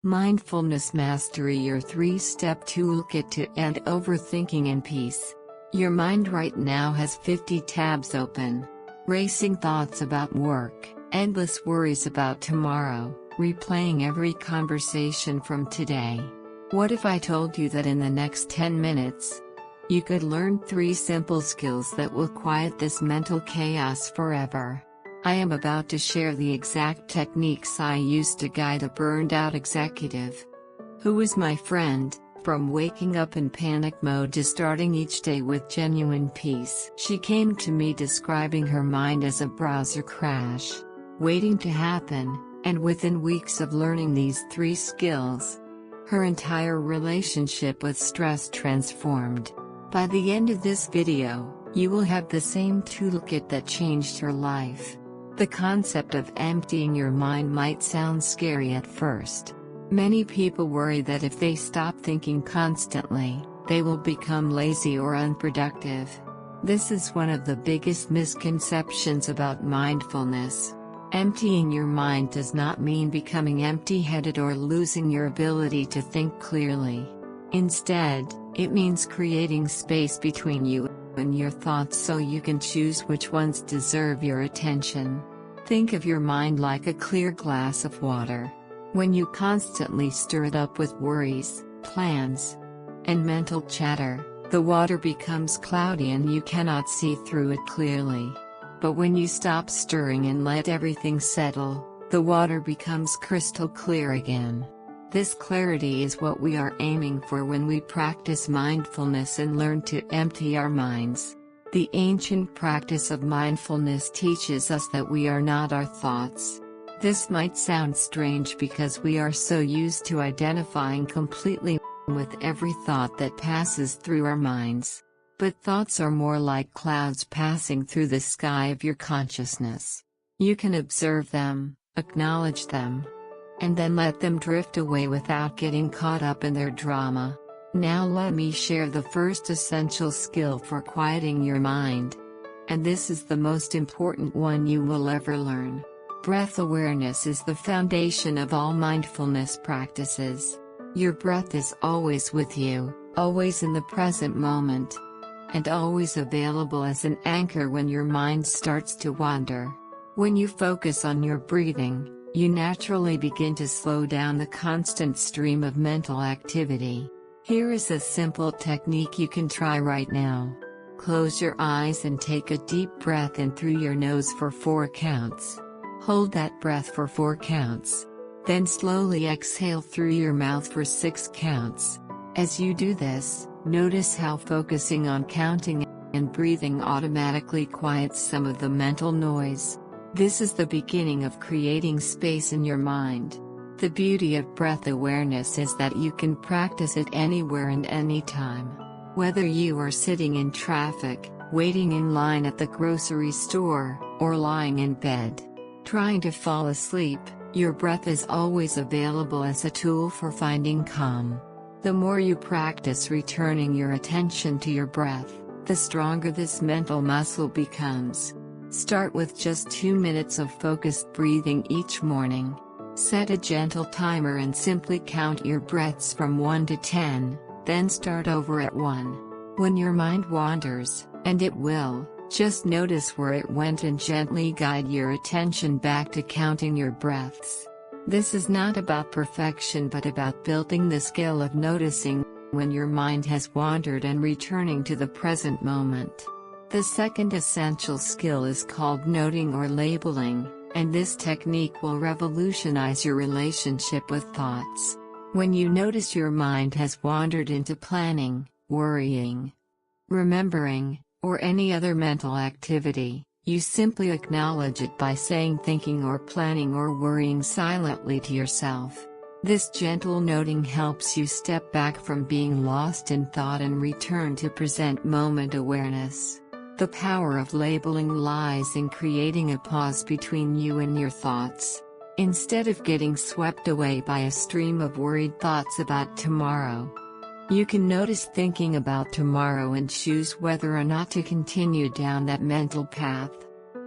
Mindfulness Mastery, your 3-step toolkit to end overthinking in peace. Your mind right now has 50 tabs open. Racing thoughts about work, endless worries about tomorrow, replaying every conversation from today. What if I told you that in the next 10 minutes, you could learn 3 simple skills that will quiet this mental chaos forever? I am about to share the exact techniques I used to guide a burned-out executive who was my friend, from waking up in panic mode to starting each day with genuine peace. She came to me describing her mind as a browser crash, waiting to happen, and within weeks of learning these 3 skills, her entire relationship with stress transformed. By the end of this video, you will have the same toolkit that changed her life. The concept of emptying your mind might sound scary at first. Many people worry that if they stop thinking constantly, they will become lazy or unproductive. This is one of the biggest misconceptions about mindfulness. Emptying your mind does not mean becoming empty-headed or losing your ability to think clearly. Instead, it means creating space between you and your thoughts so you can choose which ones deserve your attention. Think of your mind like a clear glass of water. When you constantly stir it up with worries, plans, and mental chatter, the water becomes cloudy and you cannot see through it clearly. But when you stop stirring and let everything settle, the water becomes crystal clear again. This clarity is what we are aiming for when we practice mindfulness and learn to empty our minds. The ancient practice of mindfulness teaches us that we are not our thoughts. This might sound strange because we are so used to identifying completely with every thought that passes through our minds. But thoughts are more like clouds passing through the sky of your consciousness. You can observe them, acknowledge them, and then let them drift away without getting caught up in their drama. Now let me share the first essential skill for quieting your mind. And this is the most important one you will ever learn. Breath awareness is the foundation of all mindfulness practices. Your breath is always with you, always in the present moment, and always available as an anchor when your mind starts to wander. When you focus on your breathing, you naturally begin to slow down the constant stream of mental activity. Here is a simple technique you can try right now. Close your eyes and take a deep breath in through your nose for 4 counts. Hold that breath for 4 counts. Then slowly exhale through your mouth for 6 counts. As you do this, notice how focusing on counting and breathing automatically quiets some of the mental noise. This is the beginning of creating space in your mind. The beauty of breath awareness is that you can practice it anywhere and anytime. Whether you are sitting in traffic, waiting in line at the grocery store, or lying in bed, trying to fall asleep, your breath is always available as a tool for finding calm. The more you practice returning your attention to your breath, the stronger this mental muscle becomes. Start with just 2 minutes of focused breathing each morning. Set a gentle timer and simply count your breaths from 1 to 10, then start over at 1. When your mind wanders, and it will, just notice where it went and gently guide your attention back to counting your breaths. This is not about perfection but about building the skill of noticing when your mind has wandered and returning to the present moment. The second essential skill is called noting or labeling, and this technique will revolutionize your relationship with thoughts. When you notice your mind has wandered into planning, worrying, remembering, or any other mental activity, you simply acknowledge it by saying thinking or planning or worrying silently to yourself. This gentle noting helps you step back from being lost in thought and return to present moment awareness. The power of labeling lies in creating a pause between you and your thoughts. Instead of getting swept away by a stream of worried thoughts about tomorrow, you can notice thinking about tomorrow and choose whether or not to continue down that mental path.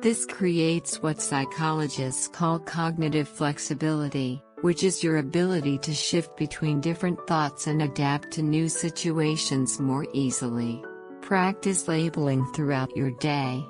This creates what psychologists call cognitive flexibility, which is your ability to shift between different thoughts and adapt to new situations more easily. Practice labeling throughout your day.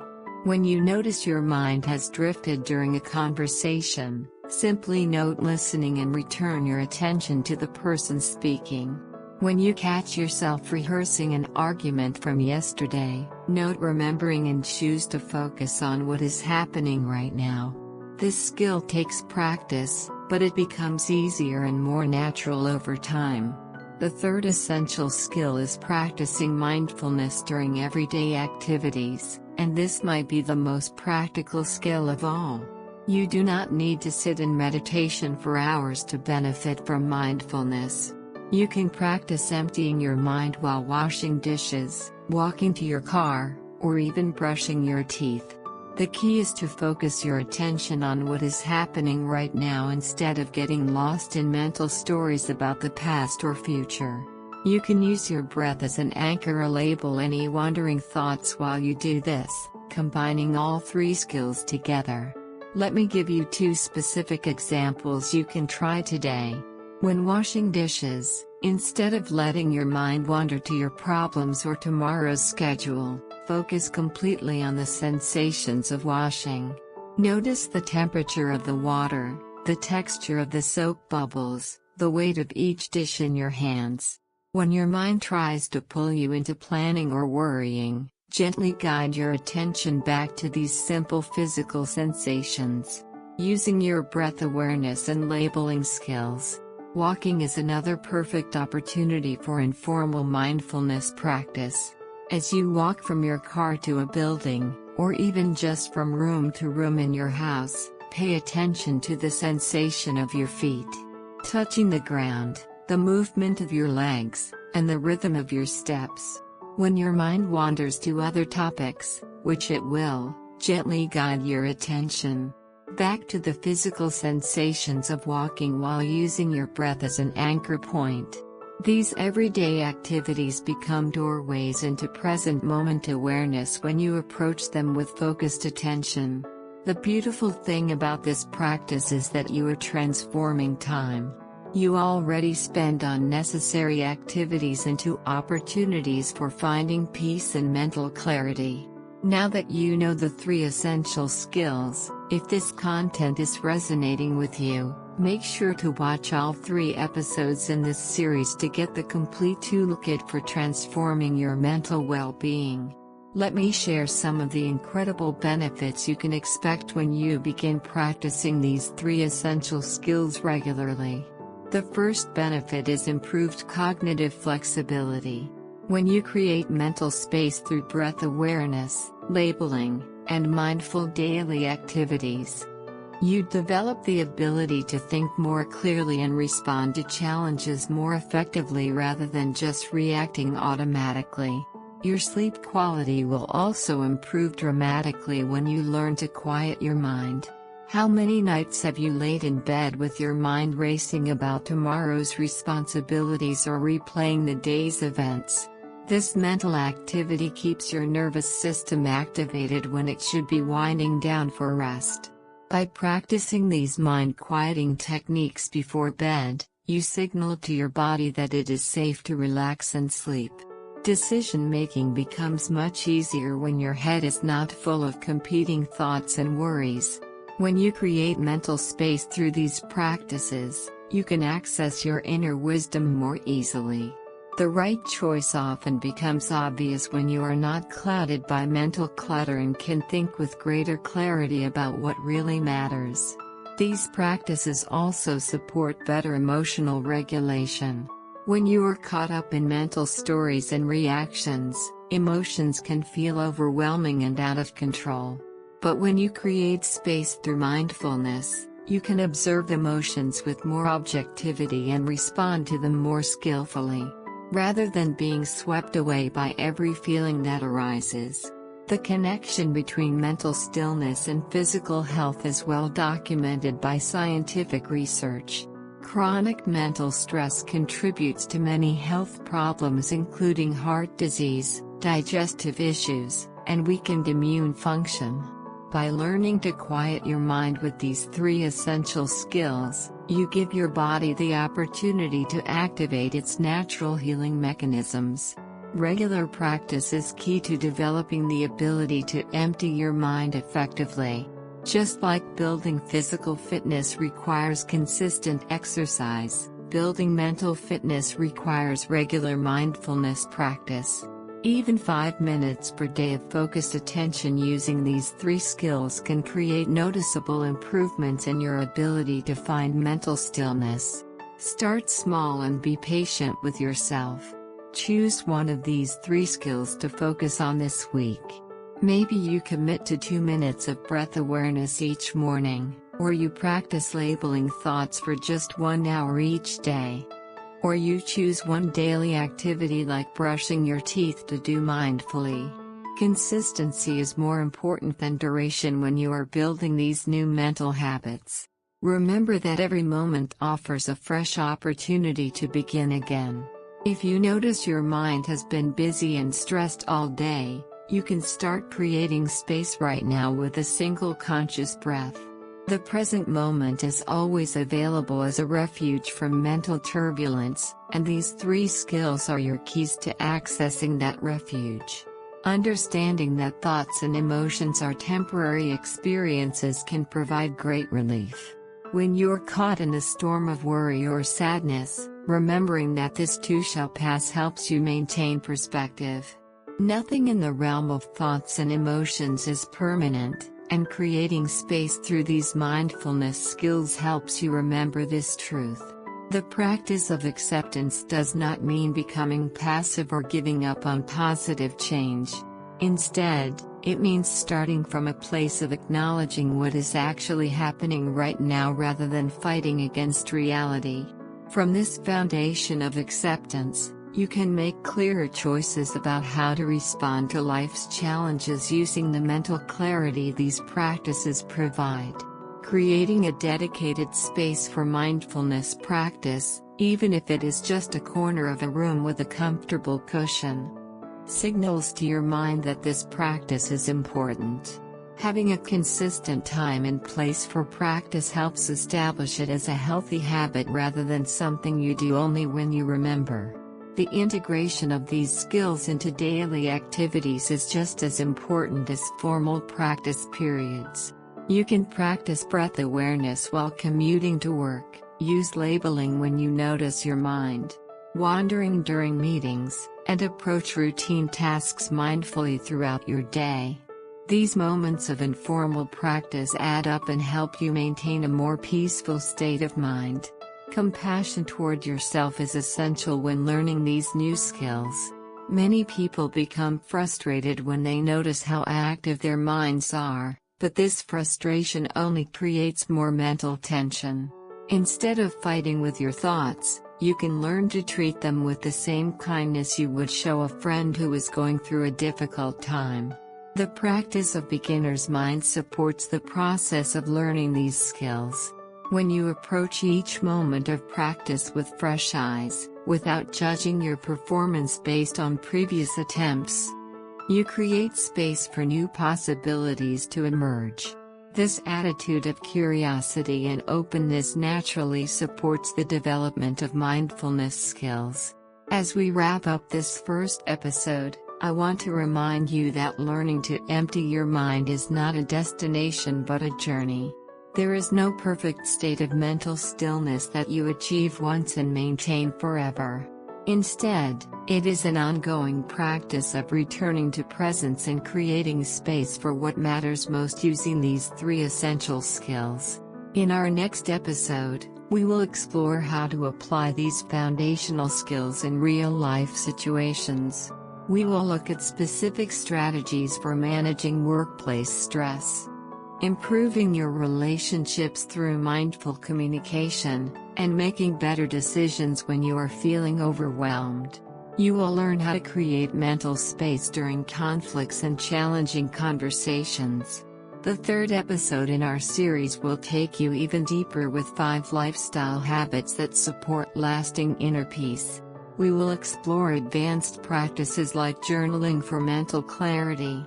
When you notice your mind has drifted during a conversation, simply note listening and return your attention to the person speaking. When you catch yourself rehearsing an argument from yesterday, note remembering and choose to focus on what is happening right now. This skill takes practice, but it becomes easier and more natural over time. The third essential skill is practicing mindfulness during everyday activities, and this might be the most practical skill of all. You do not need to sit in meditation for hours to benefit from mindfulness. You can practice emptying your mind while washing dishes, walking to your car, or even brushing your teeth. The key is to focus your attention on what is happening right now instead of getting lost in mental stories about the past or future. You can use your breath as an anchor or label any wandering thoughts while you do this, combining all three skills together. Let me give you 2 specific examples you can try today. When washing dishes, instead of letting your mind wander to your problems or tomorrow's schedule, focus completely on the sensations of washing. Notice the temperature of the water, the texture of the soap bubbles, the weight of each dish in your hands. When your mind tries to pull you into planning or worrying, gently guide your attention back to these simple physical sensations. Using your breath awareness and labeling skills. Walking is another perfect opportunity for informal mindfulness practice. As you walk from your car to a building, or even just from room to room in your house, pay attention to the sensation of your feet touching the ground, the movement of your legs, and the rhythm of your steps. When your mind wanders to other topics, which it will, gently guide your attention back to the physical sensations of walking while using your breath as an anchor point. These everyday activities become doorways into present moment awareness when you approach them with focused attention. The beautiful thing about this practice is that you are transforming time you already spend on necessary activities into opportunities for finding peace and mental clarity. Now that you know the 3 essential skills, if this content is resonating with you, make sure to watch all 3 episodes in this series to get the complete toolkit for transforming your mental well-being. Let me share some of the incredible benefits you can expect when you begin practicing these 3 essential skills regularly. The first benefit is improved cognitive flexibility. When you create mental space through breath awareness, labeling, and mindful daily activities, you develop the ability to think more clearly and respond to challenges more effectively rather than just reacting automatically. Your sleep quality will also improve dramatically when you learn to quiet your mind. How many nights have you laid in bed with your mind racing about tomorrow's responsibilities or replaying the day's events? This mental activity keeps your nervous system activated when it should be winding down for rest. By practicing these mind-quieting techniques before bed, you signal to your body that it is safe to relax and sleep. Decision-making becomes much easier when your head is not full of competing thoughts and worries. When you create mental space through these practices, you can access your inner wisdom more easily. The right choice often becomes obvious when you are not clouded by mental clutter and can think with greater clarity about what really matters. These practices also support better emotional regulation. When you are caught up in mental stories and reactions, emotions can feel overwhelming and out of control. But when you create space through mindfulness, you can observe emotions with more objectivity and respond to them more skillfully, rather than being swept away by every feeling that arises. The connection between mental stillness and physical health is well documented by scientific research. Chronic mental stress contributes to many health problems including heart disease, digestive issues, and weakened immune function. By learning to quiet your mind with these 3 essential skills, You give your body the opportunity to activate its natural healing mechanisms. Regular practice is key to developing the ability to empty your mind effectively. Just like building physical fitness requires consistent exercise, building mental fitness requires regular mindfulness practice. Even 5 minutes per day of focused attention using these 3 skills can create noticeable improvements in your ability to find mental stillness. Start small and be patient with yourself. Choose one of these 3 skills to focus on this week. Maybe you commit to 2 minutes of breath awareness each morning, or you practice labeling thoughts for just 1 hour each day. Or you choose one daily activity like brushing your teeth to do mindfully. Consistency is more important than duration when you are building these new mental habits. Remember that every moment offers a fresh opportunity to begin again. If you notice your mind has been busy and stressed all day, you can start creating space right now with a single conscious breath. The present moment is always available as a refuge from mental turbulence, and these 3 skills are your keys to accessing that refuge. Understanding that thoughts and emotions are temporary experiences can provide great relief. When you're caught in a storm of worry or sadness, remembering that this too shall pass helps you maintain perspective. Nothing in the realm of thoughts and emotions is permanent, and creating space through these mindfulness skills helps you remember this truth. The practice of acceptance does not mean becoming passive or giving up on positive change. Instead, it means starting from a place of acknowledging what is actually happening right now rather than fighting against reality. From this foundation of acceptance, you can make clearer choices about how to respond to life's challenges using the mental clarity these practices provide. Creating a dedicated space for mindfulness practice, even if it is just a corner of a room with a comfortable cushion, signals to your mind that this practice is important. Having a consistent time and place for practice helps establish it as a healthy habit rather than something you do only when you remember. The integration of these skills into daily activities is just as important as formal practice periods. You can practice breath awareness while commuting to work, use labeling when you notice your mind wandering during meetings, and approach routine tasks mindfully throughout your day. These moments of informal practice add up and help you maintain a more peaceful state of mind. Compassion toward yourself is essential when learning these new skills. Many people become frustrated when they notice how active their minds are, but this frustration only creates more mental tension. Instead of fighting with your thoughts, you can learn to treat them with the same kindness you would show a friend who is going through a difficult time. The practice of beginner's mind supports the process of learning these skills. When you approach each moment of practice with fresh eyes, without judging your performance based on previous attempts, you create space for new possibilities to emerge. This attitude of curiosity and openness naturally supports the development of mindfulness skills. As we wrap up this first episode, I want to remind you that learning to empty your mind is not a destination but a journey. There is no perfect state of mental stillness that you achieve once and maintain forever. Instead, it is an ongoing practice of returning to presence and creating space for what matters most using these 3 essential skills. In our next episode, we will explore how to apply these foundational skills in real-life situations. We will look at specific strategies for managing workplace stress, improving your relationships through mindful communication, and making better decisions when you are feeling overwhelmed. You will learn how to create mental space during conflicts and challenging conversations. The 3rd episode in our series will take you even deeper with 5 lifestyle habits that support lasting inner peace. We will explore advanced practices like journaling for mental clarity,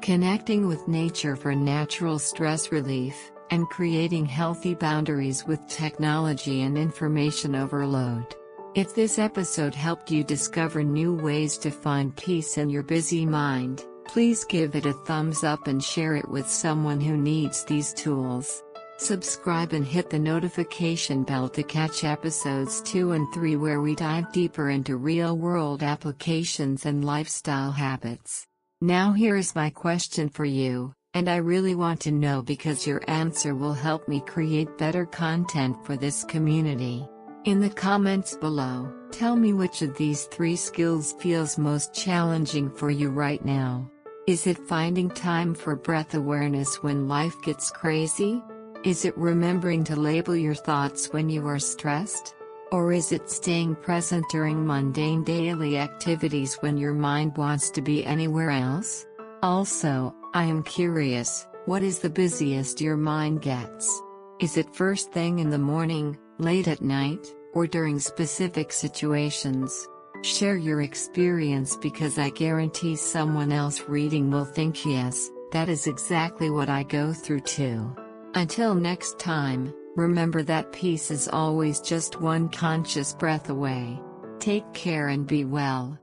connecting with nature for natural stress relief, and creating healthy boundaries with technology and information overload. If this episode helped you discover new ways to find peace in your busy mind, please give it a thumbs up and share it with someone who needs these tools. Subscribe and hit the notification bell to catch episodes 2 and 3 where we dive deeper into real-world applications and lifestyle habits. Now here's my question for you, and I really want to know because your answer will help me create better content for this community. In the comments below, tell me which of these 3 skills feels most challenging for you right now. Is it finding time for breath awareness when life gets crazy? Is it remembering to label your thoughts when you are stressed? Or is it staying present during mundane daily activities when your mind wants to be anywhere else? Also, I am curious, what is the busiest your mind gets? Is it first thing in the morning, late at night, or during specific situations? Share your experience because I guarantee someone else reading will think, yes, that is exactly what I go through too. Until next time, remember that peace is always just one conscious breath away. Take care and be well.